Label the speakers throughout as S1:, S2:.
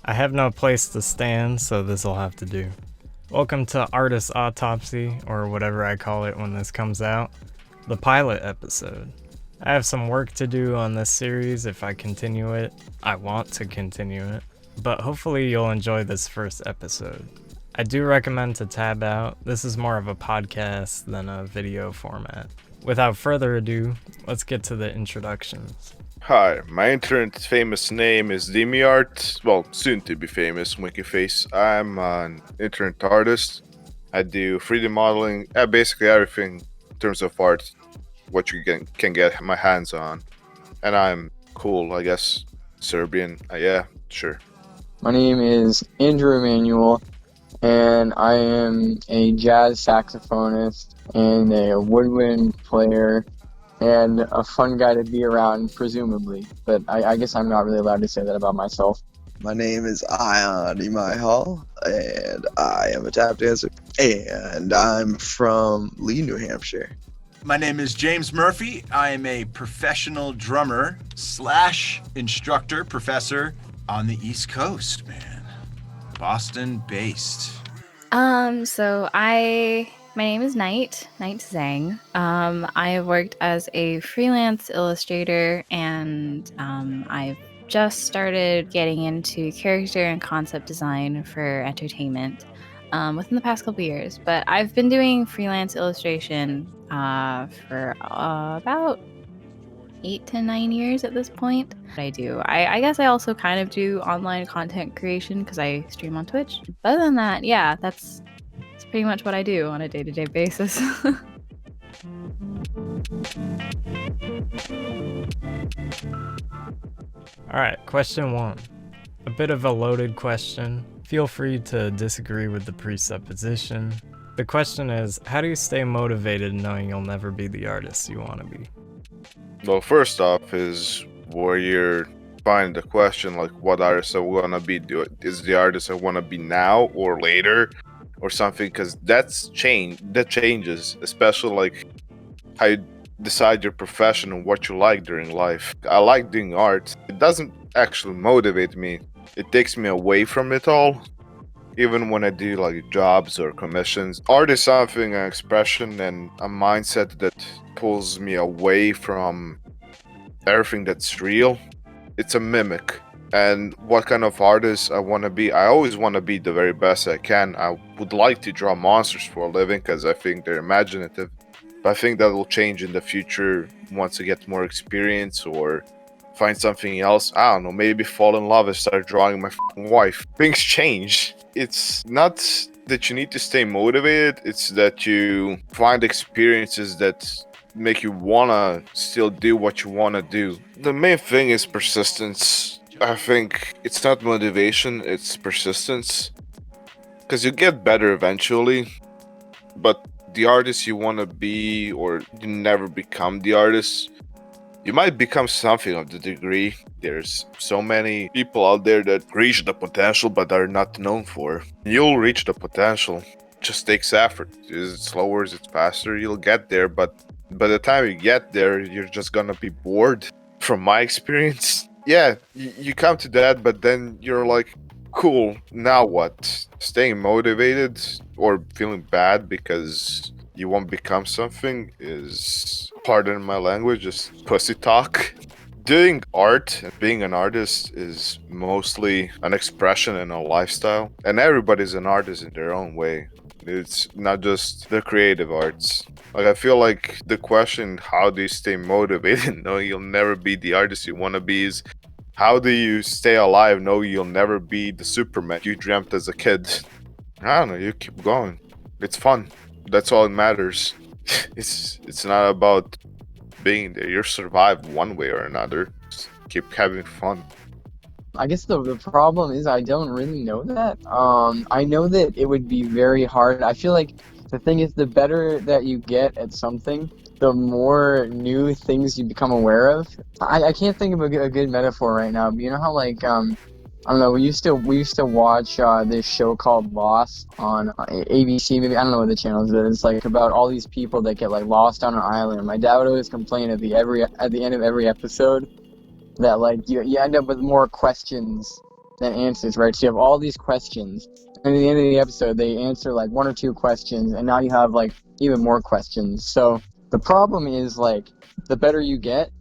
S1: I have no place to stand, so this'll have to do. Welcome to Artist Autopsy, or whatever I call it when this comes out, the pilot episode. I have some work to do on this series if I continue it. I want to continue it, but hopefully you'll enjoy this first episode. I do recommend to tab out. This is more of a podcast than a video format. Without further ado, let's get to the introductions.
S2: Hi, my internet famous name is DeemeeArt, well, soon to be famous, Winky Face. I'm an internet artist. I do 3D modeling, basically everything in terms of art, what you can get my hands on. And I'm cool, I guess, Serbian, yeah, sure.
S3: My name is Emanuel, and I am a jazz saxophonist and a woodwind player and a fun guy to be around, presumably. But I guess I'm not really allowed to say that about myself.
S4: My name is Ayan Imai-Hall, and I am a tap dancer, and I'm from Lee, New Hampshire.
S5: My name is James Murphy. I am a professional drummer / instructor, professor on the East Coast, man. Boston based.
S6: My name is Knight Zhang. I have worked as a freelance illustrator, and I've just started getting into character and concept design for entertainment within the past couple years. But I've been doing freelance illustration for about 8 to 9 years at this point. I guess I also kind of do online content creation because I stream on Twitch. But other than that, yeah, that's pretty much what I do on a day-to-day basis.
S1: Alright, question 1. A bit of a loaded question. Feel free to disagree with the presupposition. The question is, how do you stay motivated knowing you'll never be the artist you want to be?
S2: Well, first off is where you're finding the question, like what artist I want to be. Is the artist I want to be now or later or something? Because that changes, especially like how you decide your profession and what you like during life. I like doing art. It doesn't actually motivate me. It takes me away from it all. Even when I do like jobs or commissions, art is something, an expression and a mindset that pulls me away from everything that's real. It's a mimic. And what kind of artist I want to be? I always want to be the very best I can. I would like to draw monsters for a living because I think they're imaginative. But I think that will change in the future once I get more experience or find something else. I don't know, maybe fall in love and start drawing my wife. Things change. It's not that you need to stay motivated, it's that you find experiences that make you wanna still do what you wanna do. The main thing is persistence. I think it's not motivation, it's persistence. Because you get better eventually, but the artist you wanna be, or you never become the artist, you might become something of the degree. There's so many people out there that reach the potential but are not known for. You'll reach the potential. It just takes effort. Is it slower? Is it faster? You'll get there, but by the time you get there, you're just gonna be bored. From my experience, yeah, you come to that, but then you're like, cool, now what? Staying motivated or feeling bad because you won't become something is, pardon my language, just pussy talk. Doing art and being an artist is mostly an expression and a lifestyle. And everybody's an artist in their own way. It's not just the creative arts. Like, I feel like the question, how do you stay motivated knowing you'll never be the artist you want to be, is how do you stay alive knowing you'll never be the Superman you dreamt as a kid? I don't know, you keep going. It's fun. That's all that matters. It's not about being there. You'll survive one way or another. Just keep having fun.
S3: I guess the problem is I don't really know that. I know that it would be very hard. I feel like the thing is, the better that you get at something, the more new things you become aware of. I can't think of a good metaphor right now, but you know how like I don't know, we used to watch this show called Lost on ABC, maybe, I don't know what the channel is. It's like about all these people that get like lost on an island. And my dad would always complain at the end of every episode that like you end up with more questions that answers, right? So you have all these questions, and at the end of the episode, they answer like one or two questions, and now you have like even more questions. So the problem is like the better you get,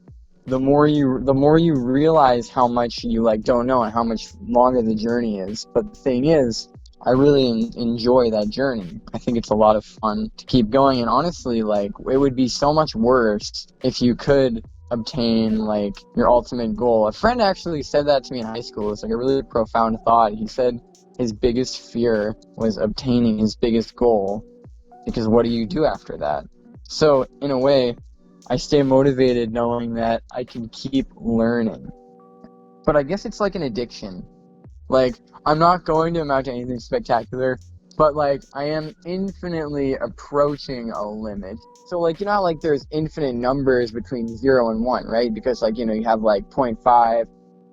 S3: the more you realize how much you like don't know and how much longer the journey is. But the thing is, I really enjoy that journey. I think it's a lot of fun to keep going, and honestly, like it would be so much worse if you could obtain like your ultimate goal. A friend actually said that to me in high school. It's like a really profound thought. He said his biggest fear was obtaining his biggest goal, because what do you do after that? So in a way, I stay motivated knowing that I can keep learning. But I guess it's like an addiction. Like, I'm not going to amount to anything spectacular, but like I am infinitely approaching a limit. So like, you know how like there's infinite numbers between 0 and 1, right? Because like, you know, you have like 0.5,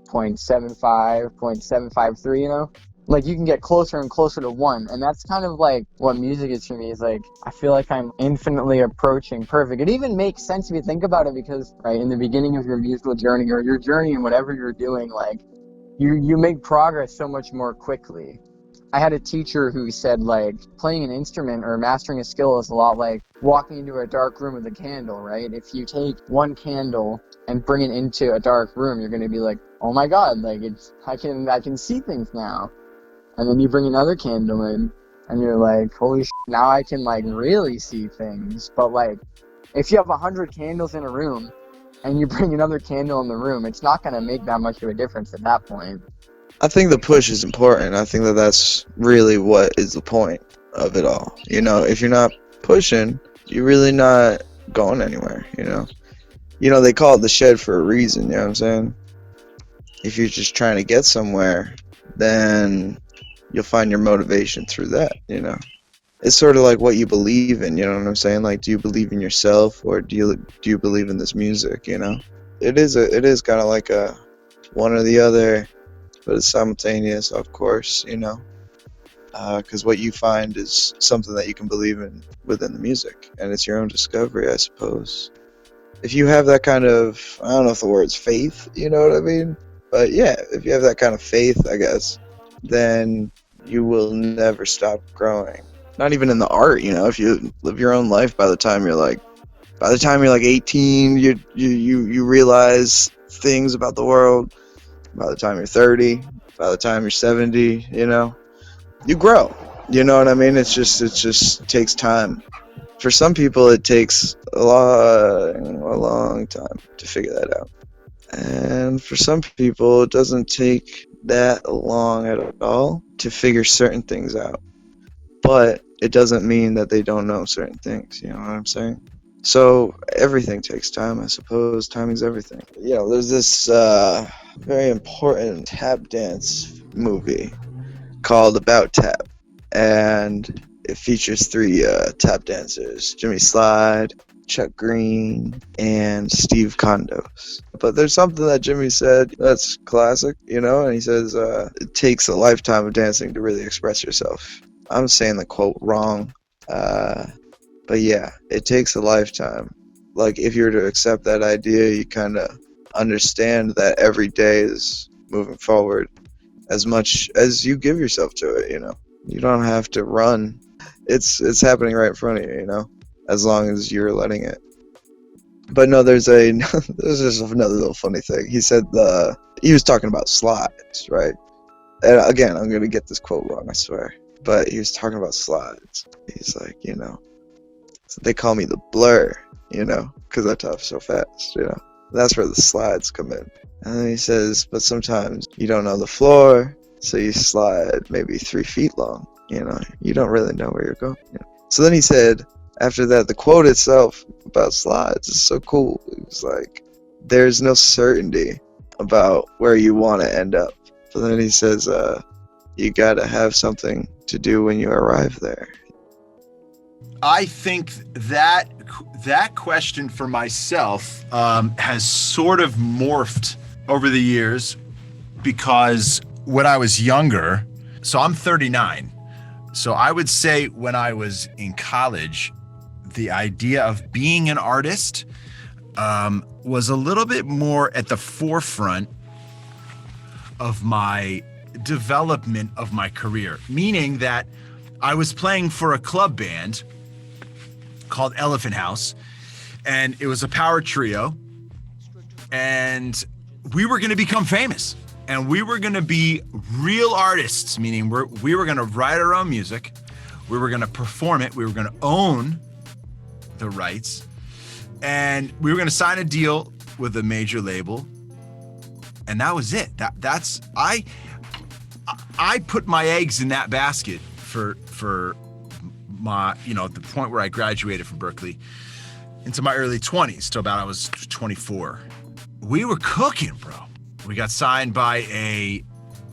S3: 0.75, 0.753, you know? Like you can get closer and closer to 1, and that's kind of like what music is for me. Is like I feel like I'm infinitely approaching perfect. It even makes sense if you think about it, because right in the beginning of your musical journey or your journey in whatever you're doing, like you make progress so much more quickly. I had a teacher who said like playing an instrument or mastering a skill is a lot like walking into a dark room with a candle, right? If you take one candle and bring it into a dark room, you're going to be like, oh my god, like I can see things now. And then you bring another candle in, and you're like, holy shit, now I can, like, really see things. But, like, if you have 100 candles in a room, and you bring another candle in the room, it's not going to make that much of a difference at that point.
S4: I think the push is important. I think that that's really what is the point of it all. You know, if you're not pushing, you're really not going anywhere, you know? You know, they call it the shed for a reason, you know what I'm saying? If you're just trying to get somewhere, then you'll find your motivation through that, you know. It's sort of like what you believe in, you know what I'm saying? Like, do you believe in yourself, or do you believe in this music, you know? It is kind of like a one or the other, but it's simultaneous, of course, you know. Because what you find is something that you can believe in within the music, and it's your own discovery, I suppose. If you have that kind of, I don't know if the word's faith, you know what I mean? But yeah, if you have that kind of faith, I guess, then you will never stop growing. Not even in the art, you know. If you live your own life, by the time you're like 18, you realize things about the world. By the time you're 30, by the time you're 70, you know, you grow. You know what I mean? It just takes time. For some people, it takes a long time to figure that out. And for some people, it doesn't take that long at all to figure certain things out. But it doesn't mean that they don't know certain things, you know what I'm saying? So everything takes time, I suppose. Timing's everything. You know, there's this very important tap dance movie called About Tap. And it features 3 tap dancers, Jimmy Slide, Chuck Green, and Steve Condos. But there's something that Jimmy said that's classic, you know, and he says, it takes a lifetime of dancing to really express yourself. I'm saying the quote wrong, but yeah, it takes a lifetime. Like, if you were to accept that idea, you kind of understand that every day is moving forward as much as you give yourself to it, you know. You don't have to run. It's happening right in front of you, you know, as long as you're letting it. But no, there's just another little funny thing. He said he was talking about slides, right? And again, I'm going to get this quote wrong, I swear. But he was talking about slides. He's like, you know, they call me the blur, you know, because I talk so fast, you know. That's where the slides come in. And then he says, but sometimes you don't know the floor, so you slide maybe 3 feet long, you know. You don't really know where you're going. You know? So then he said, after that, the quote itself about slides is so cool. It was like, there's no certainty about where you want to end up. But then he says, you gotta have something to do when you arrive there.
S5: I think that question for myself has sort of morphed over the years, because when I was younger, so I'm 39, so I would say when I was in college, the idea of being an artist was a little bit more at the forefront of my development of my career, meaning that I was playing for a club band called Elephant House, and it was a power trio, and we were going to become famous, and we were going to be real artists, meaning we were going to write our own music, we were going to perform it, we were going to own the rights, and we were going to sign a deal with a major label, and that was it. That's I put my eggs in that basket for my, the point where I graduated from Berkeley into my early 20s till about I was 24. We were cooking, bro. We got signed by a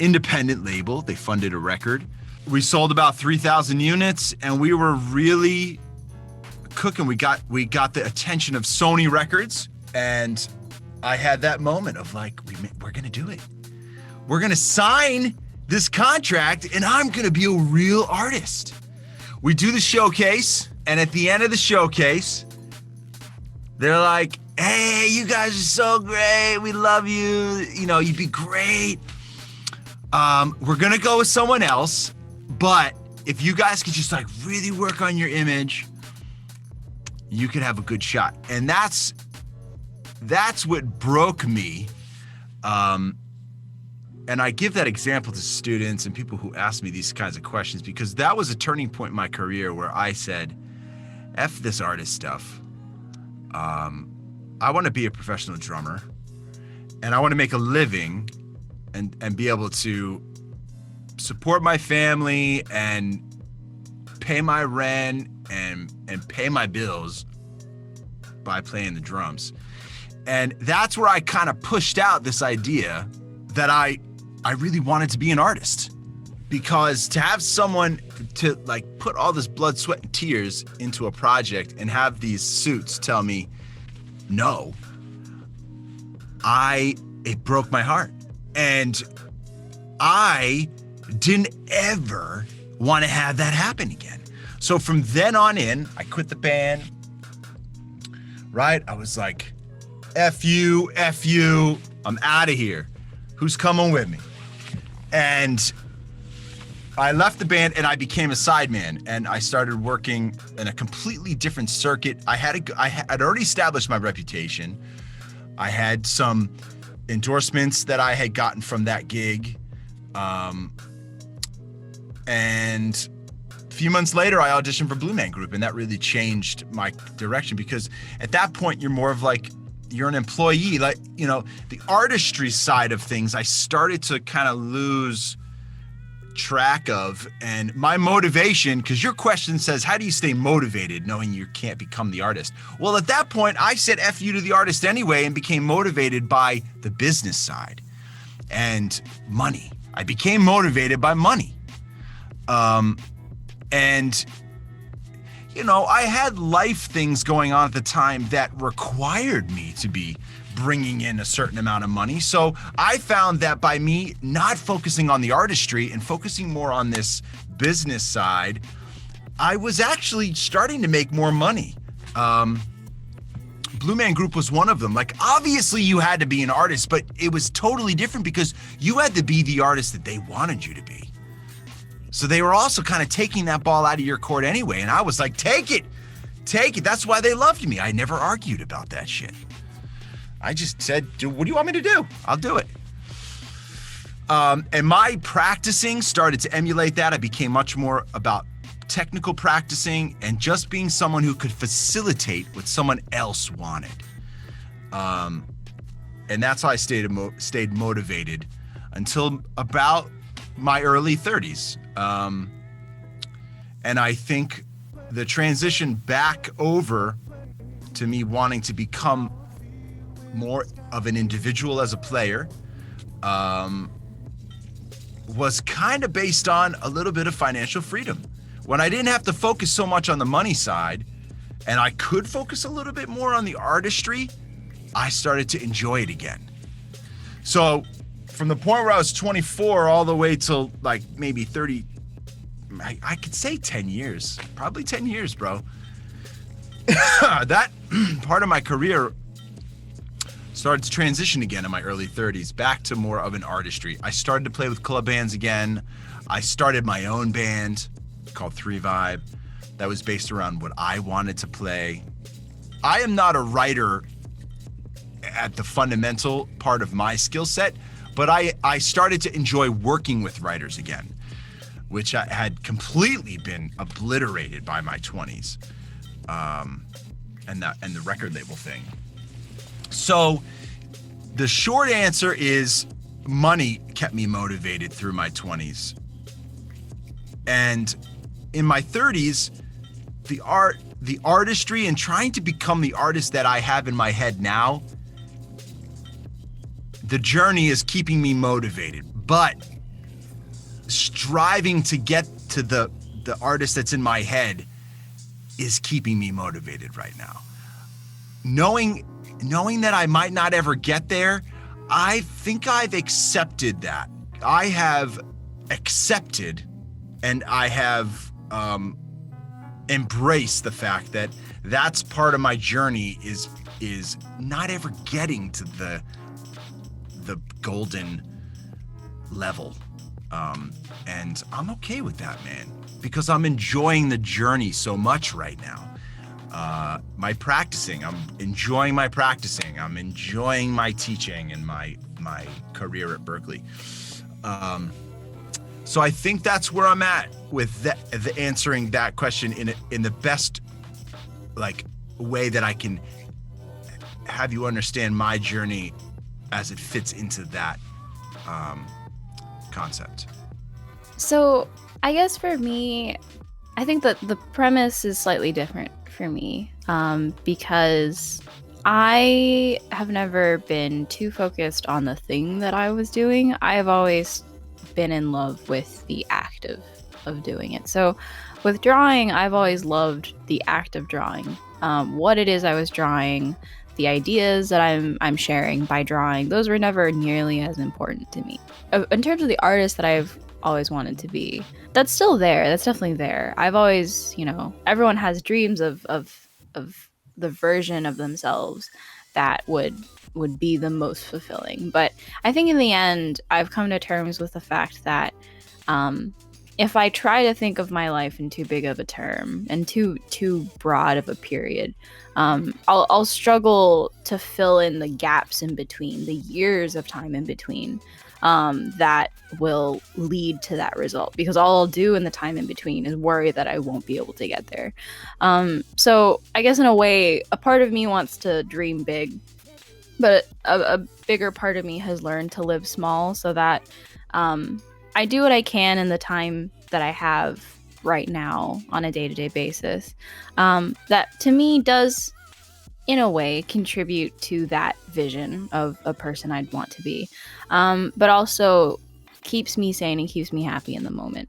S5: independent label. They funded a record. We sold about 3,000 units, and we were really cooking. We got the attention of Sony Records, and I had that moment of like, we're gonna do it. We're gonna sign this contract, and I'm gonna be a real artist. We do the showcase, and at the end of the showcase, they're like, hey, you guys are so great. We love you. You'd be great. We're gonna go with someone else, but if you guys could just like really work on your image, you could have a good shot. And that's what broke me. And I give that example to students and people who ask me these kinds of questions because that was a turning point in my career where I said, F this artist stuff. I want to be a professional drummer, and I want to make a living and be able to support my family and pay my rent and pay my bills by playing the drums. And that's where I kind of pushed out this idea that I really wanted to be an artist, because to have someone to like put all this blood, sweat, and tears into a project and have these suits tell me no, it broke my heart. And I didn't ever want to have that happen again. So from then on in, I quit the band, right? I was like, F you, I'm out of here. Who's coming with me? And I left the band and I became a sideman, and I started working in a completely different circuit. I'd already established my reputation. I had some endorsements that I had gotten from that gig. And a few months later, I auditioned for Blue Man Group, and that really changed my direction, because at that point, you're more of like, you're an employee. Like, the artistry side of things, I started to kind of lose track of. And my motivation, because your question says, how do you stay motivated knowing you can't become the artist? Well, at that point, I said F you to the artist anyway and became motivated by the business side and money. I became motivated by money. And I had life things going on at the time that required me to be bringing in a certain amount of money. So I found that by me not focusing on the artistry and focusing more on this business side, I was actually starting to make more money. Blue Man Group was one of them. Like, obviously you had to be an artist, but it was totally different because you had to be the artist that they wanted you to be. So they were also kind of taking that ball out of your court anyway. And I was like, take it. That's why they loved me. I never argued about that shit. I just said, what do you want me to do? I'll do it. And my practicing started to emulate that. I became much more about technical practicing and just being someone who could facilitate what someone else wanted. And that's how I stayed motivated until about my early 30s. And I think the transition back over to me wanting to become more of an individual as a player was kind of based on a little bit of financial freedom. When I didn't have to focus so much on the money side and I could focus a little bit more on the artistry, I started to enjoy it again. So from the point where I was 24 all the way till like maybe 30, I could say 10 years, probably 10 years, bro. That part of my career started to transition again in my early 30s back to more of an artistry. I started to play with club bands again. I started my own band called 3 Vibe that was based around what I wanted to play. I am not a writer at the fundamental part of my skill set, but I started to enjoy working with writers again, which I had completely been obliterated by my 20s, and the record label thing. So the short answer is money kept me motivated through my 20s. And in my 30s, the artistry and trying to become the artist that I have in my head now, the journey is keeping me motivated. But striving to get to the artist that's in my head is keeping me motivated right now. Knowing that I might not ever get there, I think I've accepted that. I have accepted and I have embraced the fact that that's part of my journey is not ever getting to the golden level. And I'm okay with that, man, because I'm enjoying the journey so much right now. My practicing, I'm enjoying my practicing. I'm enjoying my teaching and my career at Berkeley. So I think that's where I'm at with the answering that question in the best way that I can have you understand my journey as it fits into that concept.
S6: So I guess for me, I think that the premise is slightly different for me, because I have never been too focused on the thing that I was doing. I've always been in love with the act of doing it. So with drawing, I've always loved the act of drawing. What it is I was drawing, the ideas that I'm sharing by drawing, those were never nearly as important to me. In terms of the artist that I've always wanted to be, that's still there. That's definitely there. I've always, everyone has dreams of the version of themselves that would be the most fulfilling. But I think in the end, I've come to terms with the fact that if I try to think of my life in too big of a term and too broad of a period, I'll struggle to fill in the gaps in between, the years of time in between, that will lead to that result, because all I'll do in the time in between is worry that I won't be able to get there. So I guess in a way, a part of me wants to dream big, but a bigger part of me has learned to live small, so that I do what I can in the time that I have right now on a day-to-day basis. That to me does, in a way, contribute to that vision of a person I'd want to be, but also keeps me sane and keeps me happy in the moment,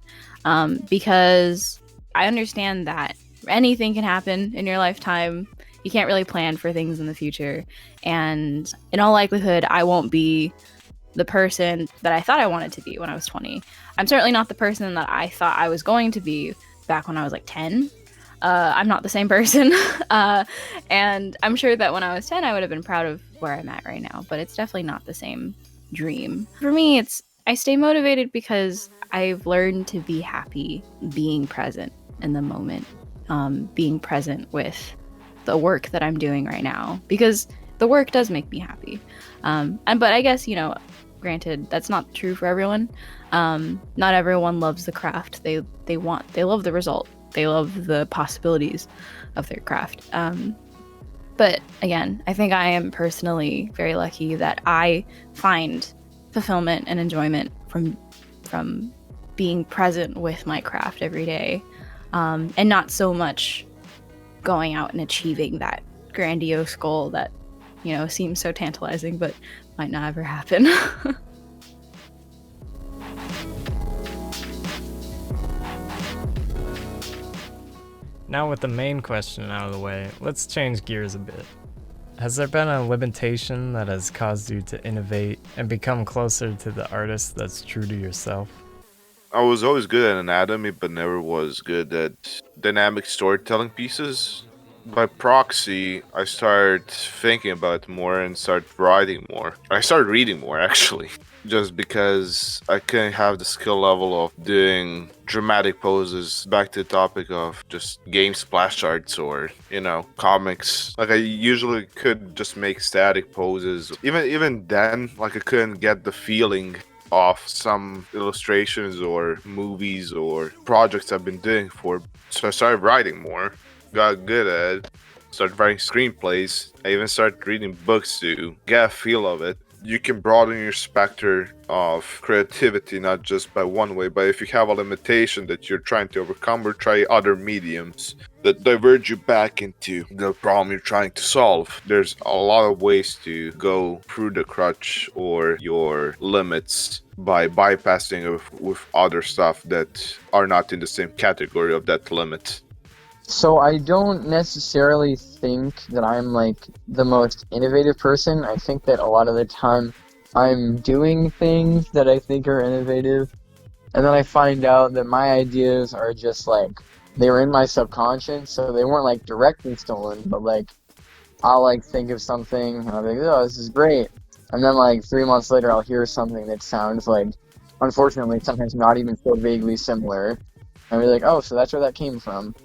S6: because I understand that anything can happen in your lifetime. You can't really plan for things in the future, and in all likelihood, I won't be the person that I thought I wanted to be when I was 20. I'm certainly not the person that I thought I was going to be back when I was 10. I'm not the same person. And I'm sure that when I was 10, I would have been proud of where I'm at right now, but it's definitely not the same dream. For me, I stay motivated because I've learned to be happy being present in the moment, being present with the work that I'm doing right now, because the work does make me happy. But I guess, granted, that's not true for everyone. Not everyone loves the craft. They love the result. They love the possibilities of their craft. But again, I think I am personally very lucky that I find fulfillment and enjoyment from being present with my craft every day, and not so much going out and achieving that grandiose goal that seems so tantalizing but might not ever happen.
S1: Now with the main question out of the way, let's change gears a bit. Has there been a limitation that has caused you to innovate and become closer to the artist that's true to yourself?
S2: I was always good at anatomy, but never was good at dynamic storytelling pieces. by proxy, I started thinking about it more and started writing more. I started reading more, actually. Just because I couldn't have the skill level of doing dramatic poses. Back to the topic of just game splash arts or, comics. Like I usually could just make static poses. Even then, like I couldn't get the feeling of some illustrations or movies or projects I've been doing for. So I started writing more, got good at it, started writing screenplays. I even started reading books to get a feel of it. You can broaden your specter of creativity not just by one way, but if you have a limitation that you're trying to overcome, or try other mediums that diverge you back into the problem you're trying to solve. There's a lot of ways to go through the crutch or your limits by bypassing it with other stuff that are not in the same category of that limit.
S3: So I don't necessarily think that I'm like the most innovative person. I think that a lot of the time I'm doing things that I think are innovative, and then I find out that my ideas are just like, they were in my subconscious, so they weren't like directly stolen, but like I'll like think of something and I'll be like, oh, this is great. And then like 3 months later I'll hear something that sounds like, unfortunately, sometimes not even so vaguely similar. And I'll be like, oh, so that's where that came from.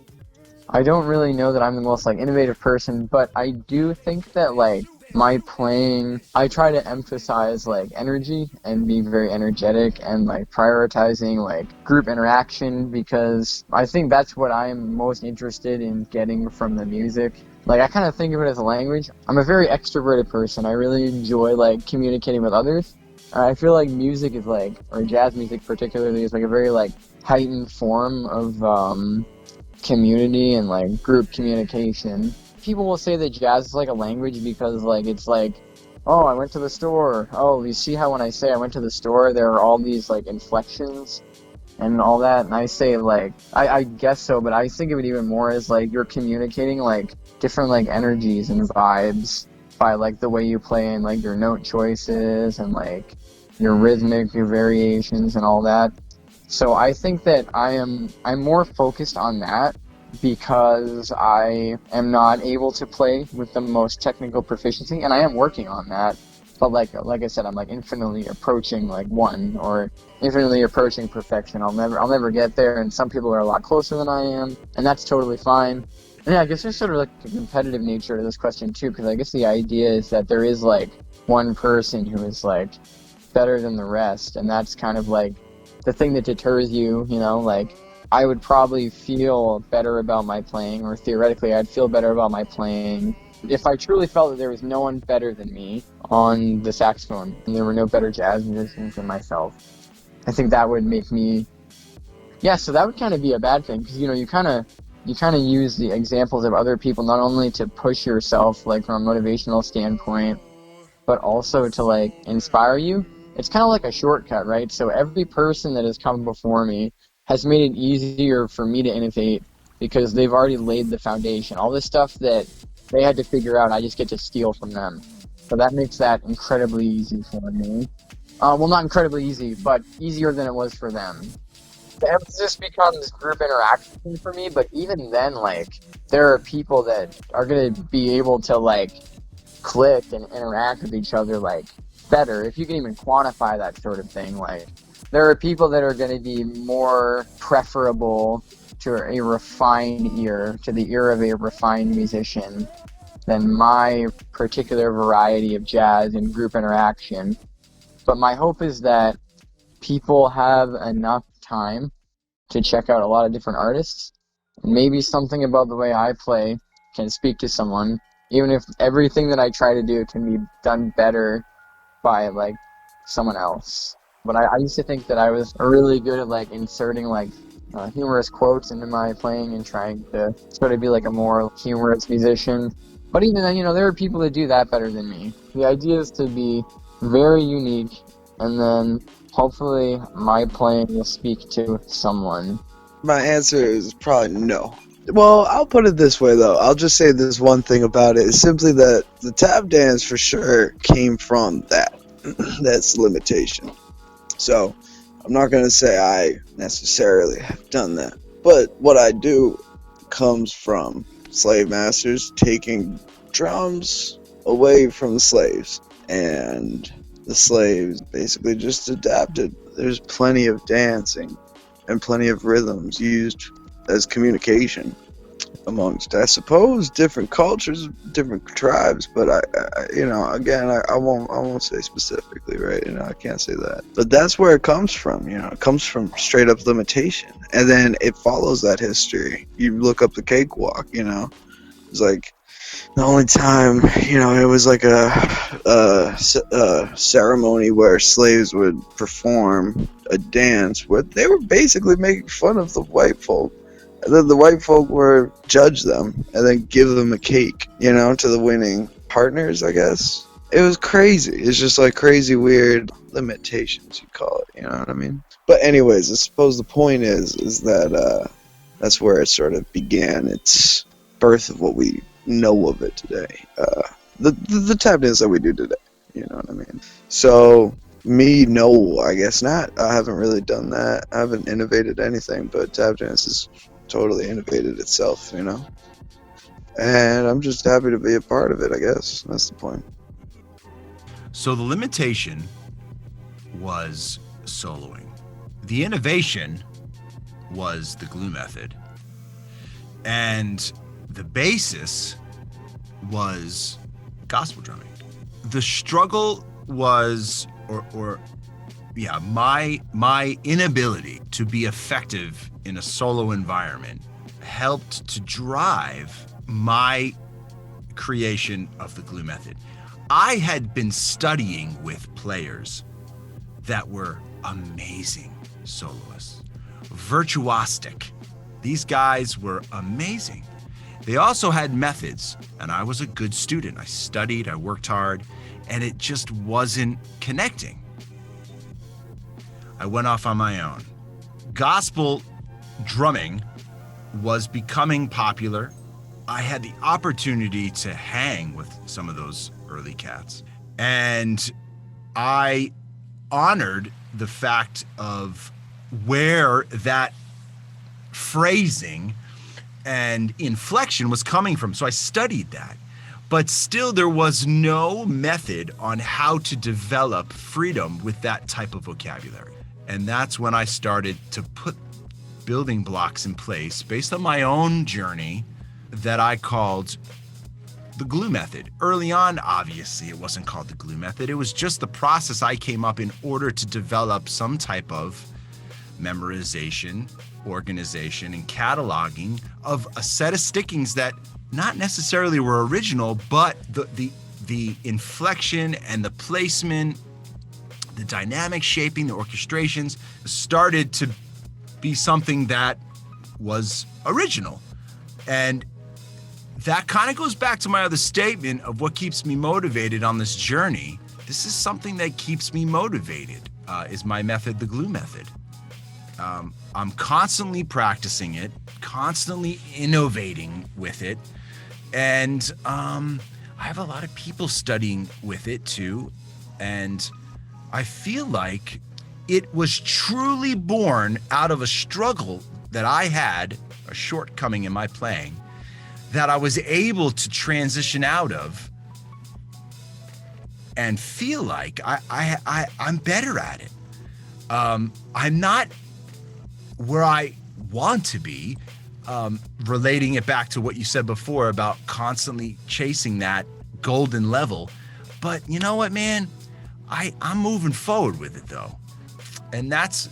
S3: I don't really know that I'm the most like innovative person, but I do think that like my playing, I try to emphasize like energy and be very energetic and like prioritizing like group interaction, because I think that's what I'm most interested in getting from the music. Like I kind of think of it as a language. I'm a very extroverted person. I really enjoy like communicating with others. I feel like music is like, or jazz music particularly, is like a very like heightened form of community and like group communication. People will say that jazz is like a language because like it's like, oh, I went to the store. Oh, you see how when I say I went to the store, there are all these like inflections and all that, and I say like, I guess so, but I think of it even more as like you're communicating like different like energies and vibes by like the way you play and like your note choices and like your rhythmic, your variations and all that. So I think that I'm more focused on that because I am not able to play with the most technical proficiency, and I am working on that. But like I said, I'm like infinitely approaching like one, or infinitely approaching perfection. I'll never get there, and some people are a lot closer than I am, and that's totally fine. And yeah, I guess there's sort of like a competitive nature to this question too, because I guess the idea is that there is like one person who is like better than the rest, and that's kind of like the thing that deters you, like I would probably feel better about my playing, or theoretically I'd feel better about my playing if I truly felt that there was no one better than me on the saxophone and there were no better jazz musicians than myself. I think that would make me, so that would kind of be a bad thing, because you kind of use the examples of other people not only to push yourself like from a motivational standpoint, but also to like inspire you. It's kind of like a shortcut, right? So every person that has come before me has made it easier for me to innovate because they've already laid the foundation. All this stuff that they had to figure out, I just get to steal from them. So that makes that incredibly easy for me. Well, not incredibly easy, but easier than it was for them. The emphasis becomes group interaction for me, but even then, like, there are people that are going to be able to, like, click and interact with each other, like, better, if you can even quantify that sort of thing. Like, there are people that are going to be more preferable to a refined ear, to the ear of a refined musician, than my particular variety of jazz and group interaction. But my hope is that people have enough time to check out a lot of different artists, and maybe something about the way I play can speak to someone, even if everything that I try to do can be done better by like someone else. But I used to think that I was really good at like inserting like humorous quotes into my playing and trying to sort of be like a more humorous musician. But even then, there are people that do that better than me. The idea is to be very unique, and then hopefully my playing will speak to someone.
S4: My answer is probably no. Well, I'll put it this way, though. I'll just say this one thing about it. It's simply that the tap dance for sure came from that. That's limitation. So I'm not going to say I necessarily have done that. But what I do comes from slave masters taking drums away from the slaves, and the slaves basically just adapted. There's plenty of dancing and plenty of rhythms used as communication amongst, I suppose, different cultures, different tribes. But I again, I won't say specifically, right? I can't say that. But that's where it comes from. It comes from straight up limitation, and then it follows that history. You look up the cakewalk. It's like the only time, it was like a ceremony where slaves would perform a dance where they were basically making fun of the white folk. And then the white folk would judge them and then give them a cake, to the winning partners, I guess. It was crazy. It's just like crazy, weird limitations, you call it, you know what I mean? But anyways, I suppose the point is that that's where it sort of began its birth of what we know of it today. The tap dance that we do today, you know what I mean? So, me, no, I guess not. I haven't really done that. I haven't innovated anything, but tap dance has totally innovated itself, And I'm just happy to be a part of it, I guess. That's the point.
S5: So the limitation was soloing. The innovation was the glue method. And the basis was gospel drumming. The struggle was, my inability to be effective in a solo environment helped to drive my creation of the glue method. I had been studying with players that were amazing soloists, virtuosic. These guys were amazing. They also had methods, and I was a good student. I studied, I worked hard, and it just wasn't connecting. I went off on my own. Gospel drumming was becoming popular. I had the opportunity to hang with some of those early cats, and I honored the fact of where that phrasing and inflection was coming from. So I studied that, but still there was no method on how to develop freedom with that type of vocabulary. And that's when I started to put building blocks in place based on my own journey that I called the glue method. Early on, obviously, it wasn't called the glue method. It was just the process I came up in order to develop some type of memorization, organization, and cataloging of a set of stickings that not necessarily were original, but the inflection and the placement, the dynamic shaping, the orchestrations started to be something that was original. And that kind of goes back to my other statement of what keeps me motivated on this journey. This is something that keeps me motivated, is my method, the glue method. I'm constantly practicing it, constantly innovating with it. And I have a lot of people studying with it too. And I feel like it was truly born out of a struggle that I had, a shortcoming in my playing, that I was able to transition out of and feel like I'm better at it. I'm not where I want to be, relating it back to what you said before about constantly chasing that golden level. But you know what, man? I'm moving forward with it though. And that's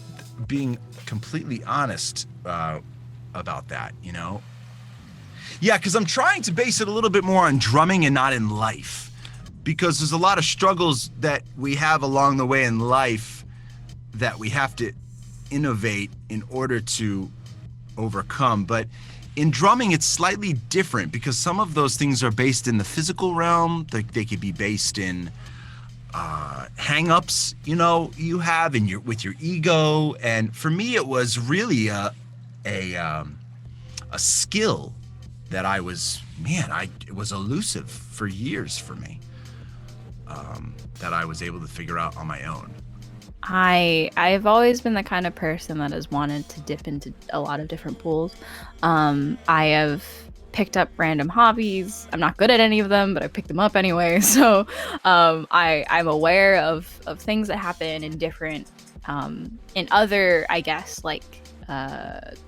S5: being completely honest about that, Yeah, because I'm trying to base it a little bit more on drumming and not in life. Because there's a lot of struggles that we have along the way in life that we have to innovate in order to overcome. But in drumming, it's slightly different because some of those things are based in the physical realm. They could be based in hang-ups, you have with your ego. And for me, it was really a skill that it was elusive for years for me, that I was able to figure out on my own.
S6: I've always been the kind of person that has wanted to dip into a lot of different pools. I have picked up random hobbies. I'm not good at any of them, but I picked them up anyway. So I'm aware of things that happen in different, in other, I guess, like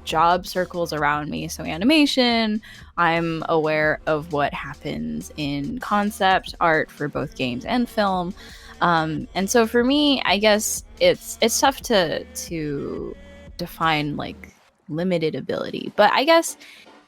S6: job circles around me. So animation, I'm aware of what happens in concept art for both games and film. And so for me, I guess it's tough to define like limited ability, but I guess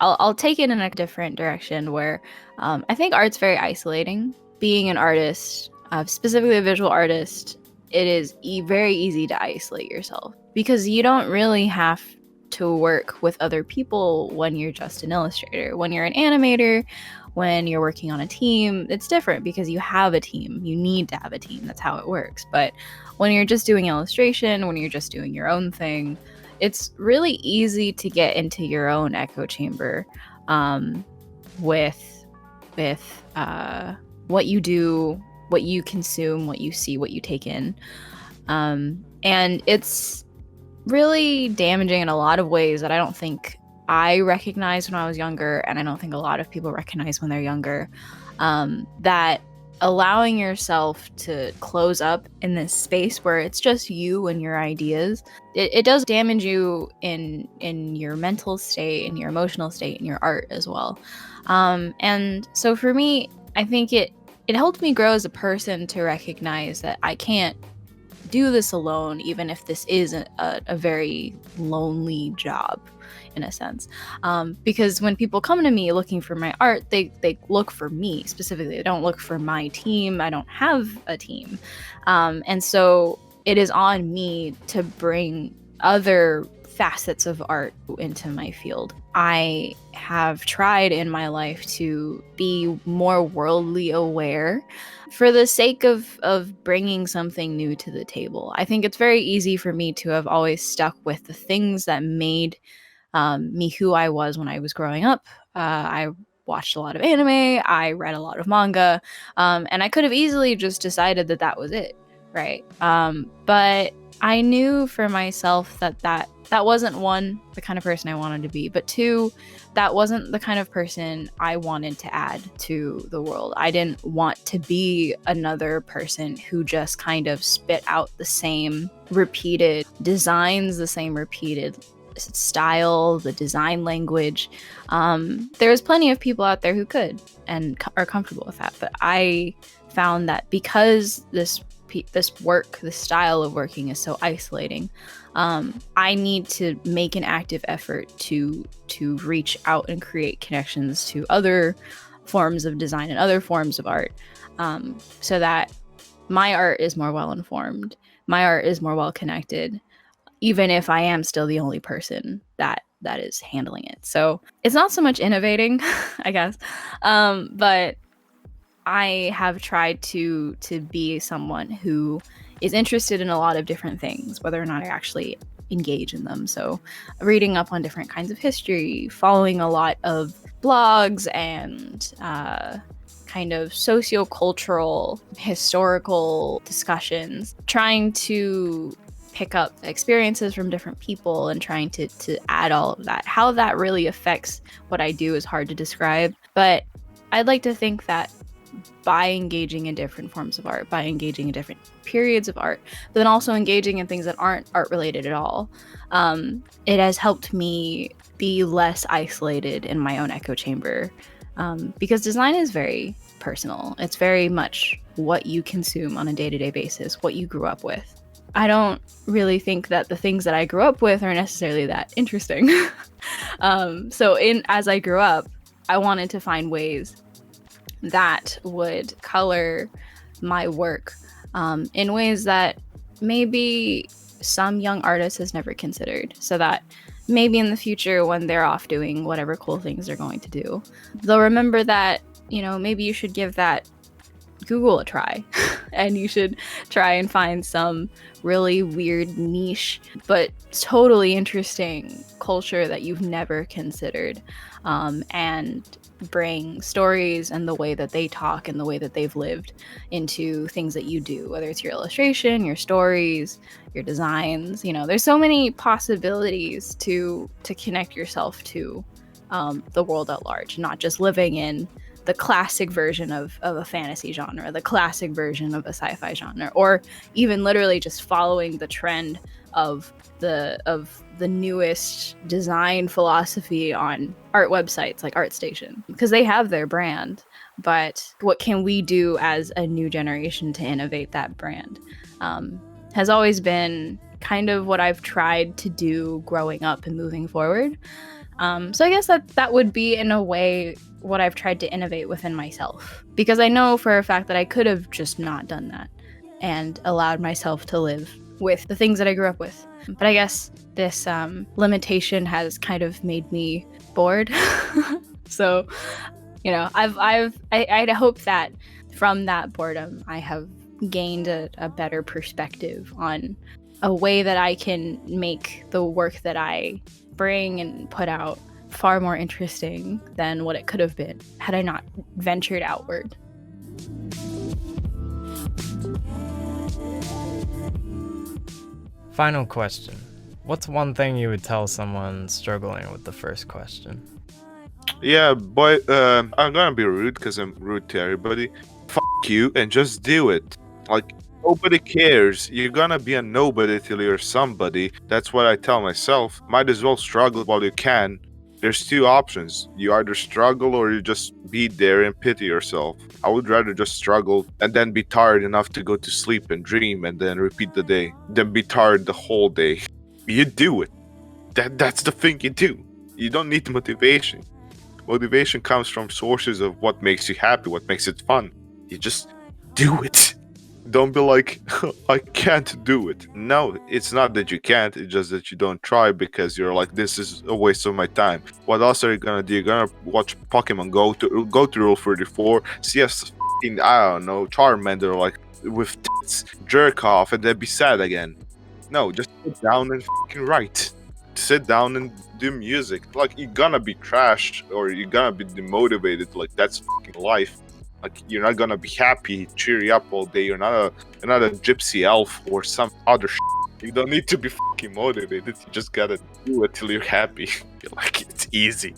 S6: I'll take it in a different direction where I think art's very isolating. Being an artist, specifically a visual artist, it is very easy to isolate yourself because you don't really have to work with other people when you're just an illustrator. When you're an animator, when you're working on a team, it's different because you have a team. You need to have a team. That's how it works. But when you're just doing illustration, when you're just doing your own thing, it's really easy to get into your own echo chamber with what you do, what you consume, what you see, what you take in. And it's really damaging in a lot of ways that I don't think I recognized when I was younger, and I don't think a lot of people recognize when they're younger, that allowing yourself to close up in this space where it's just you and your ideas, it does damage you in your mental state, in your emotional state, in your art as well. And so for me, I think it helped me grow as a person to recognize that I can't do this alone, even if this is a very lonely job in a sense, because when people come to me looking for my art, they look for me specifically. They don't look for my team. I don't have a team, and so it is on me to bring other facets of art into my field. I have tried in my life to be more worldly aware for the sake of bringing something new to the table. I think it's very easy for me to have always stuck with the things that made me who I was when I was growing up. I watched a lot of anime, I read a lot of manga, and I could have easily just decided that that was it, right? But I knew for myself that wasn't, one, the kind of person I wanted to be, but two, that wasn't the kind of person I wanted to add to the world. I didn't want to be another person who just kind of spit out the same repeated designs, the same repeated style, the design language. There's plenty of people out there who could and are comfortable with that, but I found that because this work, this style of working is so isolating, I need to make an active effort to reach out and create connections to other forms of design and other forms of art, so that my art is more well informed, my art is more well connected, even if I am still the only person that is handling it. So it's not so much innovating, I guess, but I have tried to be someone who is interested in a lot of different things, whether or not I actually engage in them. So reading up on different kinds of history, following a lot of blogs and kind of socio-cultural, historical discussions, trying to pick up experiences from different people and trying to add all of that. How that really affects what I do is hard to describe, but I'd like to think that by engaging in different forms of art, by engaging in different periods of art, but then also engaging in things that aren't art related at all, it has helped me be less isolated in my own echo chamber, because design is very personal. It's very much what you consume on a day-to-day basis, what you grew up with. I don't really think that the things that I grew up with are necessarily that interesting. So as I grew up, I wanted to find ways that would color my work in ways that maybe some young artist has never considered, so that maybe in the future when they're off doing whatever cool things they're going to do, they'll remember that, maybe you should give that Google a try and you should try and find some really weird niche but totally interesting culture that you've never considered, and bring stories and the way that they talk and the way that they've lived into things that you do, whether it's your illustration, your stories, your designs. There's so many possibilities to connect yourself to the world at large, not just living in the classic version of a fantasy genre, the classic version of a sci-fi genre, or even literally just following the trend of the newest design philosophy on art websites like ArtStation, because they have their brand. But what can we do as a new generation to innovate that brand? Has always been kind of what I've tried to do growing up and moving forward. So I guess that would be, in a way, what I've tried to innovate within myself. Because I know for a fact that I could have just not done that and allowed myself to live with the things that I grew up with. But I guess this limitation has kind of made me bored. So, you know, I'd hope that from that boredom, I have gained a better perspective on a way that I can make the work that I bring and put out far more interesting than what it could have been had I not ventured outward.
S1: Final question. What's one thing you would tell someone struggling with the first question?
S2: Yeah, boy, I'm gonna be rude because I'm rude to everybody. Fuck you and just do it. Like, nobody cares. You're gonna be a nobody till you're somebody. That's what I tell myself. Might as well struggle while you can. There's two options. You either struggle or you just be there and pity yourself. I would rather just struggle and then be tired enough to go to sleep and dream and then repeat the day, than be tired the whole day. You do it. That's the thing you do. You don't need motivation. Motivation comes from sources of what makes you happy, what makes it fun. You just do it. Don't be like, I can't do it. No, it's not that you can't, it's just that you don't try because you're like, this is a waste of my time. What else are you gonna do? You're gonna watch Pokemon Go to Rule 34, see a fucking, I don't know, Charmander like with tits, jerk off, and then be sad again. No, just sit down and fucking write. Sit down and do music. Like, you're gonna be trash or you're gonna be demotivated. Like, that's fucking life. Like, you're not gonna be happy, cheery up all day. You're not a gypsy elf or some other shit. You don't need to be fucking motivated. You just gotta do it till you're happy. Like, it's easy.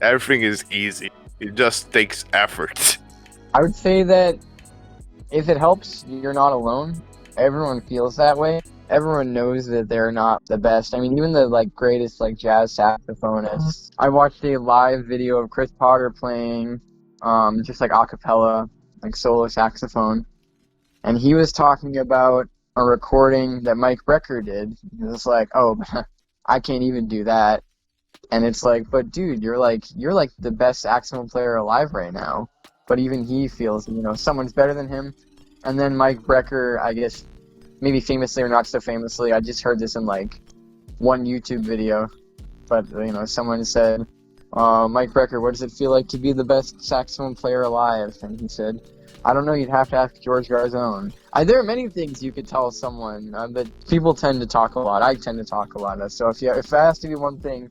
S2: Everything is easy. It just takes effort.
S3: I would say that if it helps, you're not alone. Everyone feels that way. Everyone knows that they're not the best. I mean, even the greatest jazz saxophonists. I watched a live video of Chris Potter playing just a cappella, solo saxophone, and he was talking about a recording that Mike Brecker did. He was like, oh, I can't even do that. And it's like, but dude, you're the best saxophone player alive right now. But even he feels, someone's better than him. And then Mike Brecker, I guess, maybe famously or not so famously, I just heard this in one YouTube video, but someone said, Mike Brecker, what does it feel like to be the best saxophone player alive? And he said, I don't know, you'd have to ask George Garzone. There are many things you could tell someone, but people tend to talk a lot. I tend to talk a lot. So if it has to be one thing,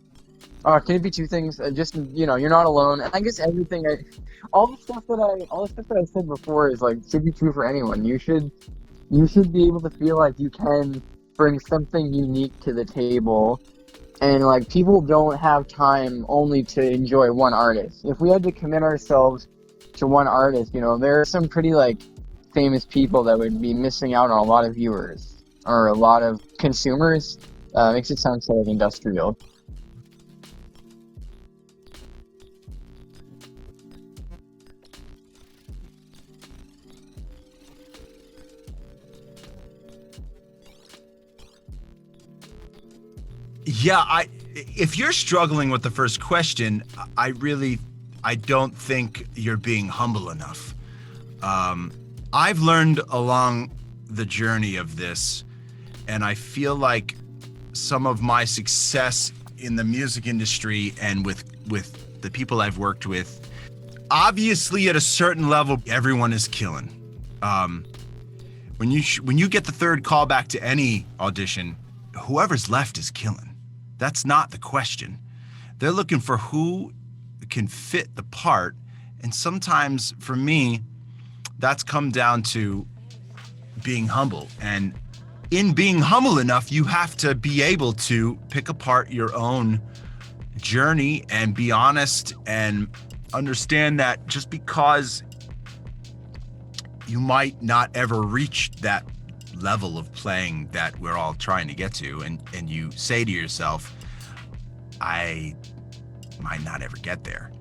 S3: can it be two things? Just, you're not alone. And I guess everything, all the stuff that I said before is should be true for anyone. You should be able to feel like you can bring something unique to the table. And people don't have time only to enjoy one artist. If we had to commit ourselves to one artist, there are some pretty famous people that would be missing out on a lot of viewers or a lot of consumers. Makes it sound so industrial.
S5: Yeah, if you're struggling with the first question, I don't think you're being humble enough. I've learned along the journey of this, and I feel like some of my success in the music industry and with the people I've worked with, obviously at a certain level, everyone is killing. When you get the third call back to any audition, whoever's left is killing. That's not the question. They're looking for who can fit the part. And sometimes for me, that's come down to being humble. And in being humble enough, you have to be able to pick apart your own journey and be honest and understand that just because you might not ever reach that level of playing that we're all trying to get to, and you say to yourself, I might not ever get there.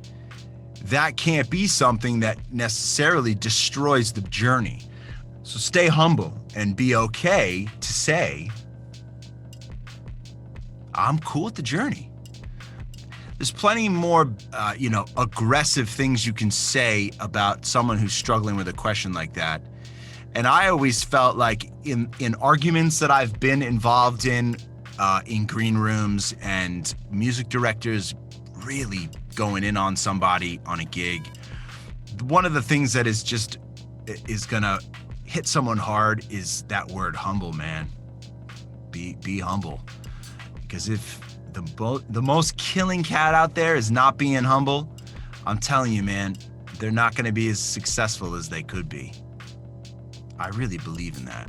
S5: That can't be something that necessarily destroys the journey. So stay humble and be okay to say, I'm cool with the journey. There's plenty more, aggressive things you can say about someone who's struggling with a question like that. And I always felt like in arguments that I've been involved in green rooms and music directors really going in on somebody on a gig, one of the things that is gonna hit someone hard is that word humble, man. Be humble. Because if the most killing cat out there is not being humble, I'm telling you, man, they're not going to be as successful as they could be. I really believe in that.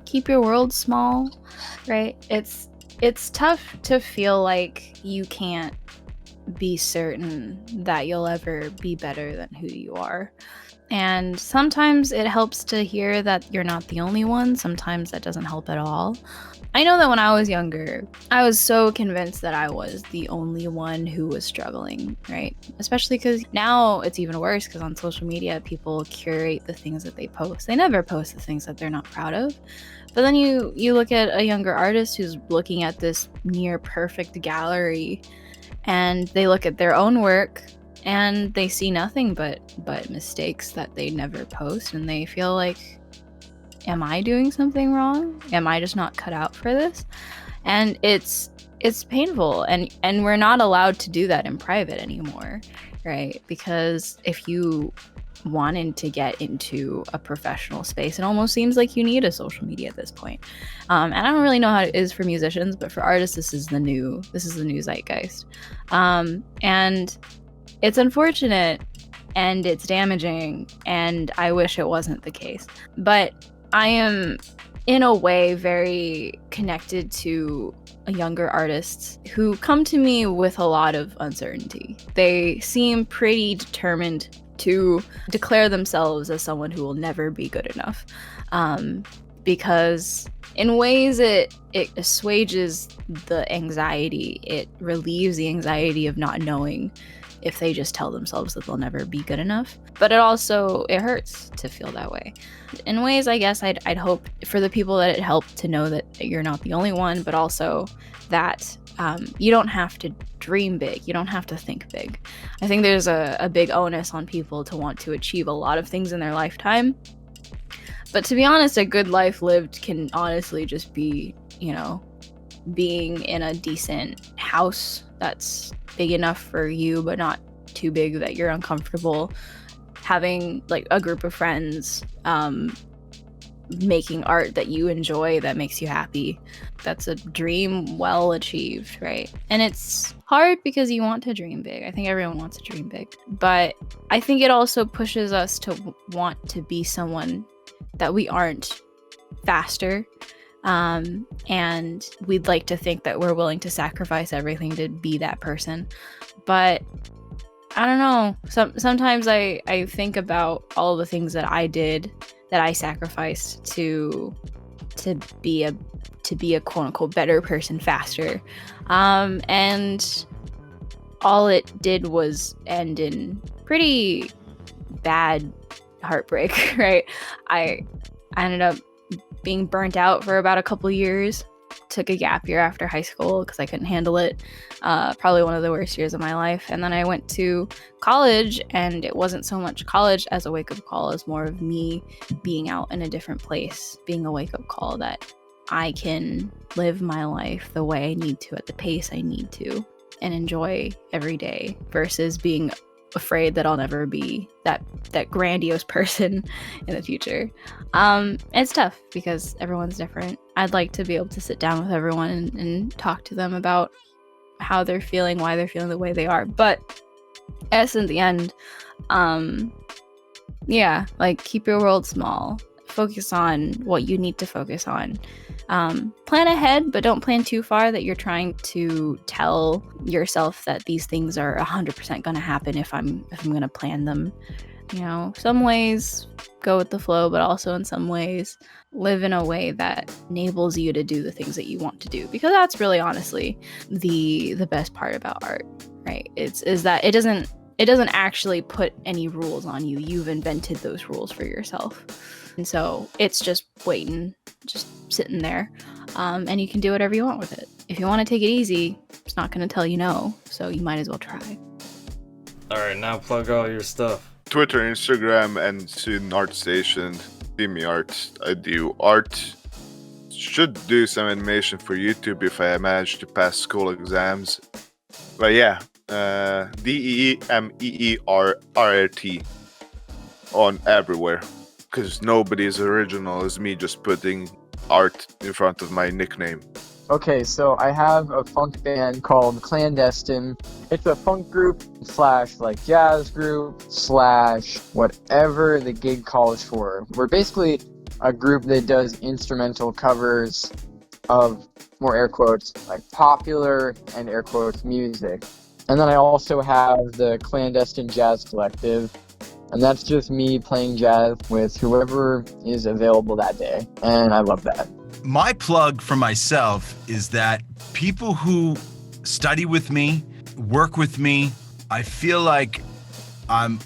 S6: Keep your world small, right? It's tough to feel like you can't be certain that you'll ever be better than who you are. And sometimes it helps to hear that you're not the only one. Sometimes that doesn't help at all. I know that when I was younger, I was so convinced that I was the only one who was struggling, right? Especially because now it's even worse because on social media, people curate the things that they post. They never post the things that they're not proud of. But then you look at a younger artist who's looking at this near perfect gallery, and they look at their own work and they see nothing but mistakes that they never post, and they feel like, am I doing something wrong? Am I just not cut out for this? And it's painful, and we're not allowed to do that in private anymore, right? Because if you wanted to get into a professional space, it almost seems like you need a social media at this point. And I don't really know how it is for musicians, but for artists, this is the new zeitgeist. And it's unfortunate and it's damaging, and I wish it wasn't the case. But I am, in a way, very connected to younger artists who come to me with a lot of uncertainty. They seem pretty determined to declare themselves as someone who will never be good enough. Because in ways it assuages the anxiety. It relieves the anxiety of not knowing if they just tell themselves that they'll never be good enough. But it hurts to feel that way. In ways, I guess I'd hope for the people that it helped to know that you're not the only one, but also that you don't have to dream big. You don't have to think big. I think there's a big onus on people to want to achieve a lot of things in their lifetime. But to be honest, a good life lived can honestly just be, being in a decent house that's big enough for you, but not too big that you're uncomfortable. Having like a group of friends, making art that you enjoy, that makes you happy. That's a dream well achieved, right? And it's hard because you want to dream big. I think everyone wants to dream big. But I think it also pushes us to want to be someone that we aren't faster. And we'd like to think that we're willing to sacrifice everything to be that person. But I don't know. Sometimes I think about all the things that I did, that I sacrificed to be a quote unquote better person faster. And all it did was end in pretty bad heartbreak, right? I ended up being burnt out for about a couple years. Took a gap year after high school because I couldn't handle it. Probably one of the worst years of my life. And then I went to college, and it wasn't so much college as a wake-up call as more of me being out in a different place, being a wake-up call that I can live my life the way I need to, at the pace I need to, and enjoy every day, versus being afraid that I'll never be that grandiose person in the future. It's tough because everyone's different. I'd like to be able to sit down with everyone and talk to them about how they're feeling, why they're feeling the way they are. But as in the end, keep your world small. focus on what you need to focus on. Plan ahead, but don't plan too far that you're trying to tell yourself that these things are 100% going to happen if I'm going to plan them. You know, some ways go with the flow, but also in some ways live in a way that enables you to do the things that you want to do, because that's really honestly the best part about art, right? Is that it doesn't actually put any rules on you. You've invented those rules for yourself. And so it's just waiting, just sitting there. And you can do whatever you want with it. If you want to take it easy, it's not going to tell you no. So you might as well try.
S1: All right, now plug all your stuff.
S2: Twitter, Instagram, and soon ArtStation, DeemeeArt. I do art. Should do some animation for YouTube if I manage to pass school exams. But yeah, DeemeeArt on everywhere. Because nobody is original as me just putting art in front of my nickname.
S3: Okay, so I have a funk band called Clandestine. It's a funk group / like jazz group / whatever the gig calls for. We're basically a group that does instrumental covers of, more air quotes, like popular and air quotes music. And then I also have the Clandestine Jazz Collective, and that's just me playing jazz with whoever is available that day. And I love that.
S5: My plug for myself is that people who study with me, work with me, I feel like I'm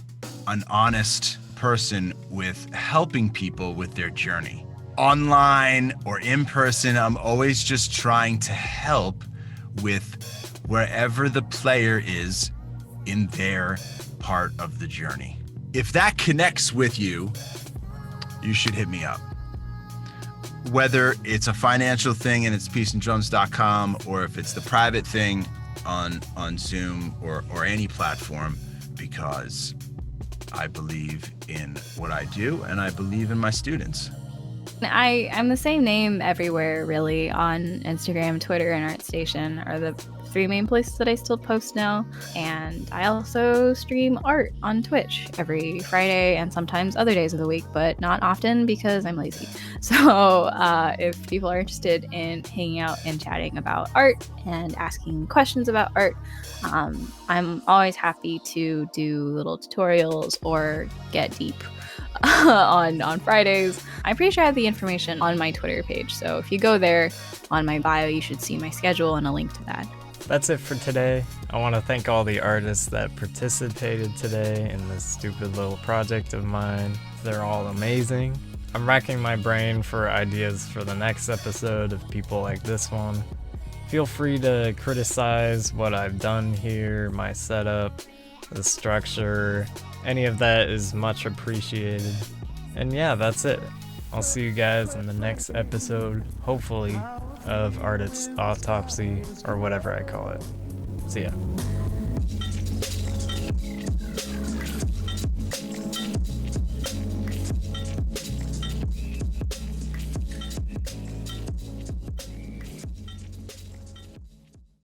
S5: an honest person with helping people with their journey. Online or in person, I'm always just trying to help with wherever the player is in their part of the journey. If that connects with you, you should hit me up. Whether it's a financial thing and it's peaceanddrums.com, or if it's the private thing on Zoom or any platform, because I believe in what I do and I believe in my students.
S6: I'm the same name everywhere, really. On Instagram, Twitter, and ArtStation are the 3 main places that I still post now. And I also stream art on Twitch every Friday and sometimes other days of the week, but not often because I'm lazy. So if people are interested in hanging out and chatting about art and asking questions about art, I'm always happy to do little tutorials or get deep on Fridays. I'm pretty sure I have the information on my Twitter page, so if you go there on my bio, you should see my schedule and a link to that.
S1: That's it for today. I want to thank all the artists that participated today in this stupid little project of mine. They're all amazing. I'm racking my brain for ideas for the next episode of people like this one. Feel free to criticize what I've done here, my setup, the structure. Any of that is much appreciated. And yeah, that's it. I'll see you guys in the next episode, hopefully, of Artist's Autopsy, or whatever I call it. See ya.